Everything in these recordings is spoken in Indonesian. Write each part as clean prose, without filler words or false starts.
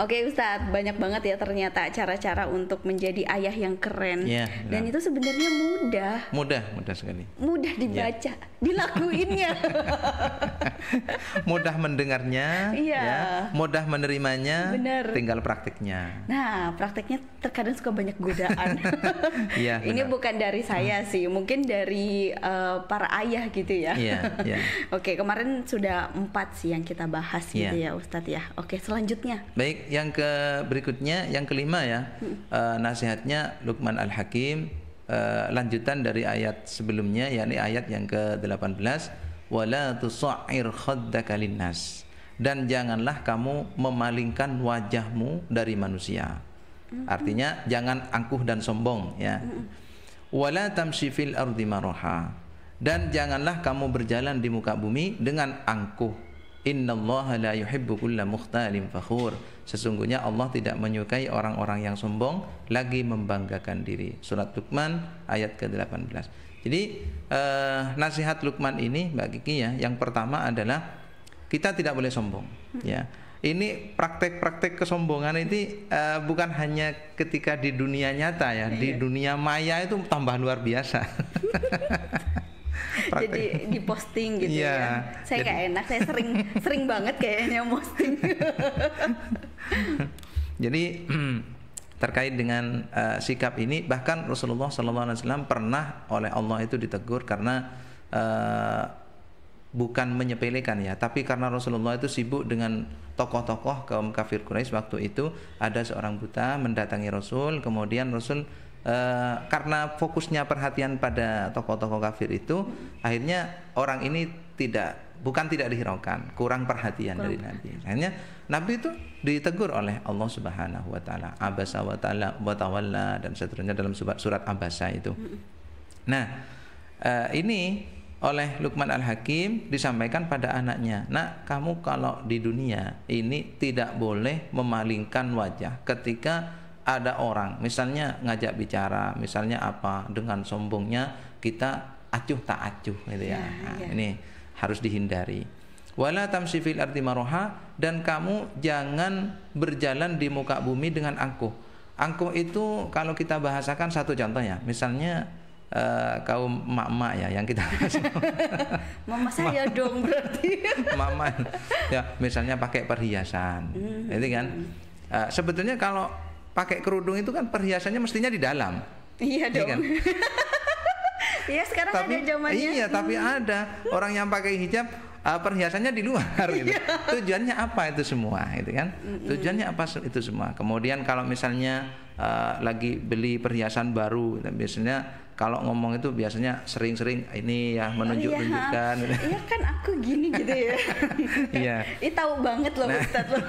Oke Ustadz, banyak banget ya ternyata cara-cara untuk menjadi ayah yang keren. Ya, Dan itu sebenarnya mudah. Mudah sekali. Mudah dibaca, dilakuinnya. Mudah mendengarnya, ya, mudah menerimanya, bener. Tinggal praktiknya. Nah, prakteknya terkadang suka banyak godaan. Ya, ini bukan dari saya sih, mungkin dari para ayah gitu ya. Ya. Oke, kemarin sudah 4 sih yang kita bahas gitu ya Ustadz ya. Oke, selanjutnya. Baik, yang berikutnya, yang kelima ya, nasihatnya Luqman Al-Hakim, lanjutan dari ayat sebelumnya, yakni ayat yang ke-18, wala tusa'ir khaddaka linnas, dan janganlah kamu memalingkan wajahmu dari manusia. Artinya jangan angkuh dan sombong ya. Wala tamshi fil ardi maraha, dan janganlah kamu berjalan di muka bumi dengan angkuh. Innallaha la yuhibbu kulla mukhtalin fakhur. Sesungguhnya Allah tidak menyukai orang-orang yang sombong lagi membanggakan diri. Surat Luqman ayat ke-18. Jadi nasihat Luqman ini Mbak Kiki ya, yang pertama adalah kita tidak boleh sombong ya. Ini praktek-praktek kesombongan ini bukan hanya ketika di dunia nyata ya, di dunia maya itu tambah luar biasa. Jadi diposting gitu ya. Saya nggak enak, saya sering banget kayaknya posting. Jadi terkait dengan sikap ini, bahkan Rasulullah SAW pernah oleh Allah itu ditegur karena bukan menyepelekan ya, tapi karena Rasulullah itu sibuk dengan tokoh-tokoh kaum kafir Quraisy. Waktu itu ada seorang buta mendatangi Rasul, kemudian Rasul karena fokusnya perhatian pada tokoh-tokoh kafir itu, akhirnya orang ini bukan tidak dihiraukan, kurang perhatian dari Nabi. Akhirnya Nabi itu ditegur oleh Allah Subhanahu wa taala, abasa wa tawalla dan seterusnya dalam surat Abasa itu. Nah, ini oleh Luqman Al-Hakim disampaikan pada anaknya, "Nak, kamu kalau di dunia ini tidak boleh memalingkan wajah ketika ada orang misalnya ngajak bicara, misalnya apa, dengan sombongnya kita acuh tak acuh gitu ya. Ini harus dihindari. Wala tamshi fil ardi maraha, dan kamu jangan berjalan di muka bumi dengan angkuh. Angkuh itu kalau kita bahasakan satu contoh ya, misalnya kaum mak-mak ya yang kita mama saya dong berarti. Mama ya, misalnya pakai perhiasan. Itu kan sebetulnya kalau pakai kerudung itu kan perhiasannya mestinya di dalam. Iya dong. Kan? Iya sekarang tapi, ada zamannya. Iya, tapi ada orang yang pakai hijab perhiasannya di luar gitu. Tujuannya apa itu semua gitu kan? Tujuannya apa itu semua? Kemudian kalau misalnya lagi beli perhiasan baru, biasanya kalau ngomong itu biasanya sering-sering ini ya menunjuk-nunjukkan. Iya kan aku gini gitu ya. Iya. Ini tahu banget loh Ustadz loh.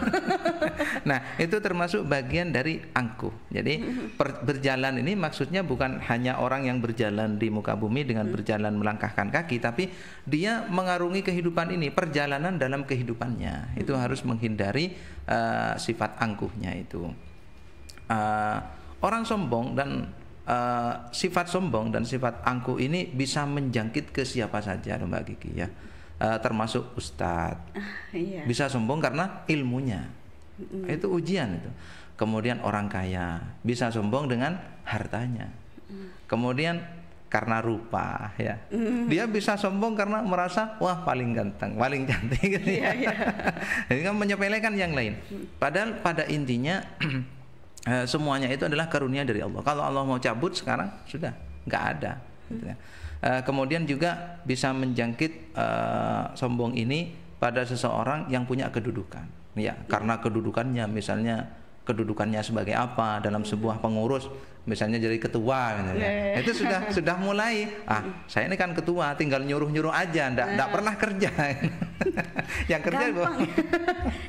Nah, itu termasuk bagian dari angkuh. Jadi berjalan ini maksudnya bukan hanya orang yang berjalan di muka bumi dengan berjalan melangkahkan kaki, tapi dia mengarungi kehidupan ini, perjalanan dalam kehidupannya. Itu harus menghindari sifat angkuhnya itu. Orang sombong dan sifat sombong dan sifat angkuh ini bisa menjangkit ke siapa saja Mbak Kiki ya, termasuk ustadz. Bisa sombong karena ilmunya, itu ujian itu. Kemudian orang kaya bisa sombong dengan hartanya. Kemudian karena rupa ya, dia bisa sombong karena merasa wah paling ganteng, paling cantik gitu ya. Jadi kan menyepelekan yang lain. Padahal pada intinya semuanya itu adalah karunia dari Allah. Kalau Allah mau cabut sekarang sudah nggak ada. Gitu ya. Kemudian juga bisa menjangkit sombong ini pada seseorang yang punya kedudukan. Ya, karena kedudukannya, misalnya kedudukannya sebagai apa dalam sebuah pengurus, misalnya jadi ketua, gitu ya. Itu sudah mulai. Saya ini kan ketua, tinggal nyuruh-nyuruh aja, ndak pernah kerja. Yang kerja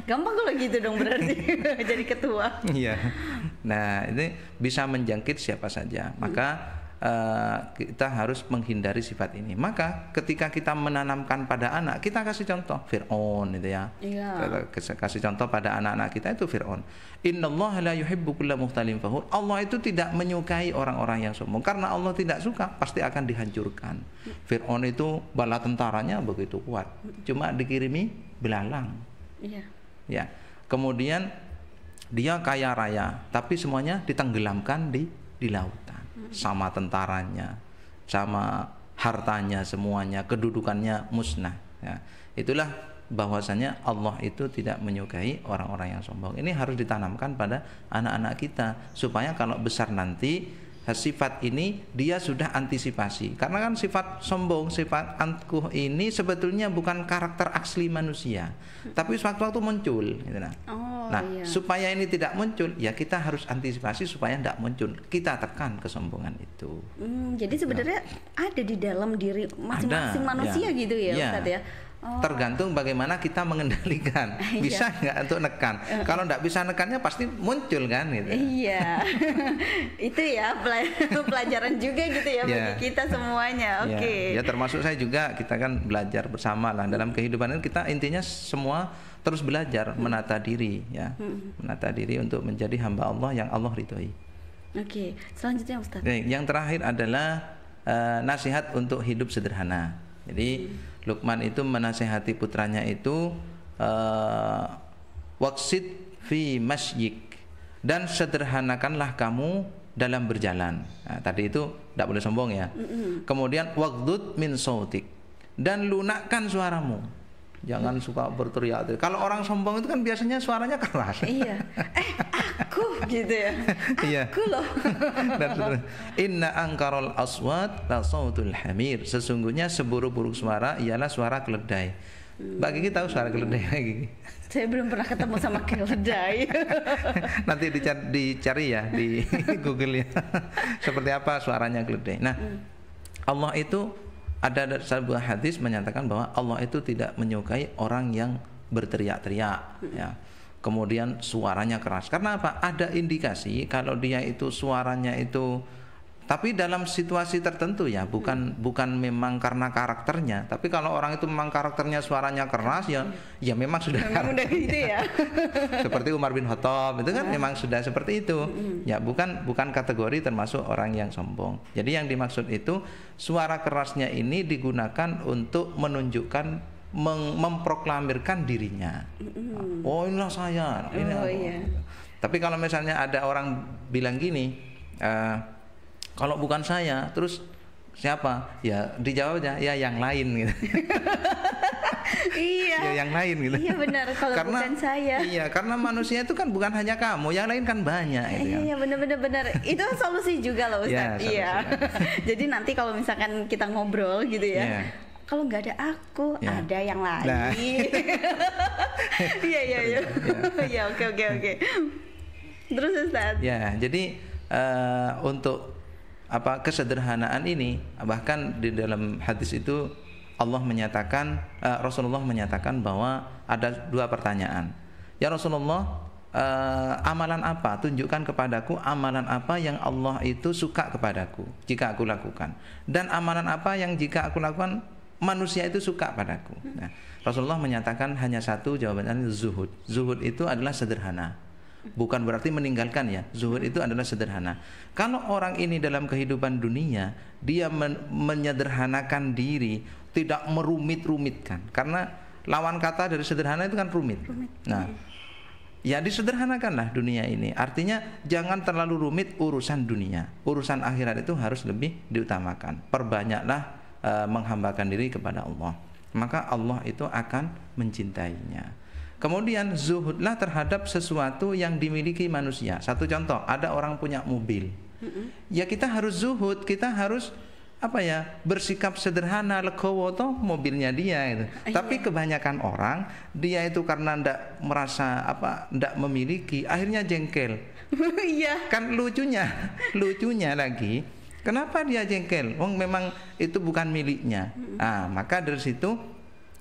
gampang kalau gitu dong berarti jadi ketua. Iya. Nah, ini bisa menjangkit siapa saja. Maka kita harus menghindari sifat ini. Maka ketika kita menanamkan pada anak, kita kasih contoh Fir'aun itu ya. Kasih contoh pada anak-anak kita itu Fir'aun. Innallaha la yuhibbu kulla mukhtalin fakhur. Allah itu tidak menyukai orang-orang yang sombong. Karena Allah tidak suka, pasti akan dihancurkan. Fir'aun itu bala tentaranya begitu kuat, cuma dikirimi belalang. Ya. Kemudian dia kaya raya, tapi semuanya ditenggelamkan di lautan, sama tentaranya, sama hartanya, semuanya, kedudukannya musnah. Ya. Itulah bahwasanya Allah itu tidak menyukai orang-orang yang sombong. Ini harus ditanamkan pada anak-anak kita supaya kalau besar nanti sifat ini dia sudah antisipasi. Karena kan sifat sombong, sifat angkuh ini sebetulnya bukan karakter asli manusia, tapi sewaktu-waktu muncul gitu. Nah, supaya ini tidak muncul, ya kita harus antisipasi supaya tidak muncul. Kita tekan kesombongan itu. Jadi sebenarnya ada di dalam diri masing-masing manusia gitu ya, Ustadz ya. Tergantung bagaimana kita mengendalikan. Bisa nggak untuk nekan? Kalau nggak bisa nekannya pasti muncul kan gitu. Iya. Itu ya pelajaran juga gitu ya bagi kita semuanya. Oke. Ya termasuk saya juga, kita kan belajar bersama lah dalam kehidupan ini. Kita intinya semua terus belajar menata diri ya. Menata diri untuk menjadi hamba Allah yang Allah ridhoi. Oke. Selanjutnya Ustaz. Yang terakhir adalah nasihat untuk hidup sederhana. Jadi Luqman itu menasihati putranya itu waqsid fi masyik, dan sederhanakanlah kamu dalam berjalan. Nah, tadi itu tidak boleh sombong ya. Kemudian waqdud min sautik, dan lunakkan suaramu. Jangan suka berteriak. Kalau orang sombong itu kan biasanya suaranya keras. Iya. Aku gitu ya. Aku loh. Inna angkarul aswat la sautul hamir. Sesungguhnya seburuk-buruk suara ialah suara keledai. Mbak Gigi tahu suara keledai lagi? Saya belum pernah ketemu sama keledai. Nanti dicari ya di Google ya. Seperti apa suaranya keledai. Nah, Allah itu ada sebuah hadis menyatakan bahwa Allah itu tidak menyukai orang yang berteriak-teriak ya. Kemudian suaranya keras. Karena apa? Ada indikasi kalau dia itu suaranya itu, tapi dalam situasi tertentu ya, bukan memang karena karakternya. Tapi kalau orang itu memang karakternya suaranya keras ya memang sudah udah gitu ya. Seperti Umar bin Khattab itu kan memang sudah seperti itu. Ya bukan kategori termasuk orang yang sombong. Jadi yang dimaksud itu suara kerasnya ini digunakan untuk menunjukkan, memproklamirkan dirinya. Oh inilah saya. Iya. Tapi kalau misalnya ada orang bilang gini, kalau bukan saya, terus siapa? Ya dijawabnya ya yang lain gitu. Iya. Ya yang lain gitu. Iya benar, kalau bukan saya. Iya, karena manusia itu kan bukan hanya kamu, yang lain kan banyak. Iya benar. Itu solusi juga loh Ustaz. Iya. Jadi nanti kalau misalkan kita ngobrol gitu ya. Kalau nggak ada aku, ada yang lain. Nah. Iya, oke. Terus Ustaz. Ya, jadi untuk kesederhanaan ini, bahkan di dalam hadis itu Allah menyatakan, Rasulullah menyatakan bahwa ada dua pertanyaan. Ya Rasulullah, amalan apa? Tunjukkan kepadaku amalan apa yang Allah itu suka kepadaku jika aku lakukan, dan amalan apa yang jika aku lakukan manusia itu suka padaku. Nah, Rasulullah menyatakan hanya satu jawabannya, zuhud. Zuhud itu adalah sederhana. Bukan berarti meninggalkan ya. Zuhud itu adalah sederhana. Kalau orang ini dalam kehidupan dunia dia menyederhanakan diri, tidak merumit-rumitkan. Karena lawan kata dari sederhana itu kan rumit. Nah, ya disederhanakanlah dunia ini. Artinya jangan terlalu rumit urusan dunia. Urusan akhirat itu harus lebih diutamakan. Perbanyaklah menghambakan diri kepada Allah. Maka Allah itu akan mencintainya. Kemudian zuhudlah terhadap sesuatu yang dimiliki manusia. Satu contoh, ada orang punya mobil. Ya kita harus zuhud, kita harus bersikap sederhana, legowo toh mobilnya dia gitu. Tapi kebanyakan orang dia itu karena ndak merasa ndak memiliki, akhirnya jengkel. Iya. Kan lucunya lagi, kenapa dia jengkel? Memang itu bukan miliknya. Nah, maka dari situ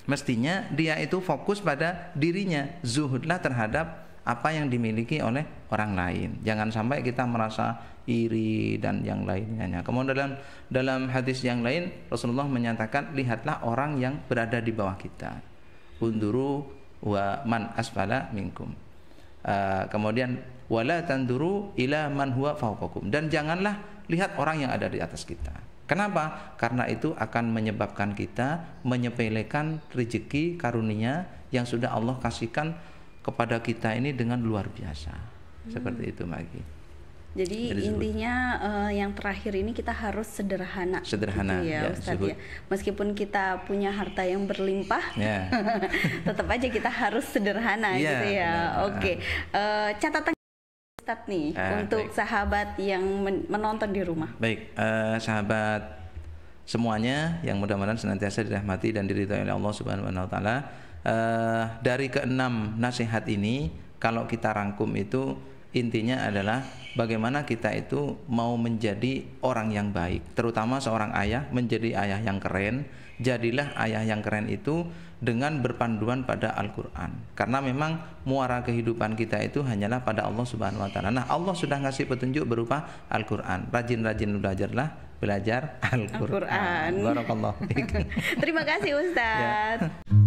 mestinya dia itu fokus pada dirinya, zuhudlah terhadap apa yang dimiliki oleh orang lain. Jangan sampai kita merasa iri dan yang lainnya. Kemudian dalam hadis yang lain Rasulullah menyatakan, lihatlah orang yang berada di bawah kita. Unduru wa man asfala minkum. Kemudian wala tanduru ila man huwa fawqakum, dan janganlah lihat orang yang ada di atas kita. Kenapa? Karena itu akan menyebabkan kita menyepelekan rezeki karunia yang sudah Allah kasihkan kepada kita ini dengan luar biasa. Seperti itu, Magi. Jadi intinya yang terakhir ini kita harus sederhana gitu ya, Ustadz ya. Meskipun kita punya harta yang berlimpah, tetap aja kita harus sederhana gitu ya. Oke. Catatan Ustadz nih untuk sahabat yang menonton di rumah. Baik, sahabat semuanya yang mudah-mudahan senantiasa dirahmati dan diridhoi oleh Allah Subhanahu wa taala. Dari keenam nasihat ini kalau kita rangkum itu intinya adalah bagaimana kita itu mau menjadi orang yang baik, terutama seorang ayah menjadi ayah yang keren. Jadilah ayah yang keren itu dengan berpanduan pada Al-Quran, karena memang muara kehidupan kita itu hanyalah pada Allah Subhanahu wa taala. Nah, Allah sudah ngasih petunjuk berupa Al-Quran. Rajin-rajin belajar Al-Quran. Barakallahu fiik. Terima kasih Ustadz.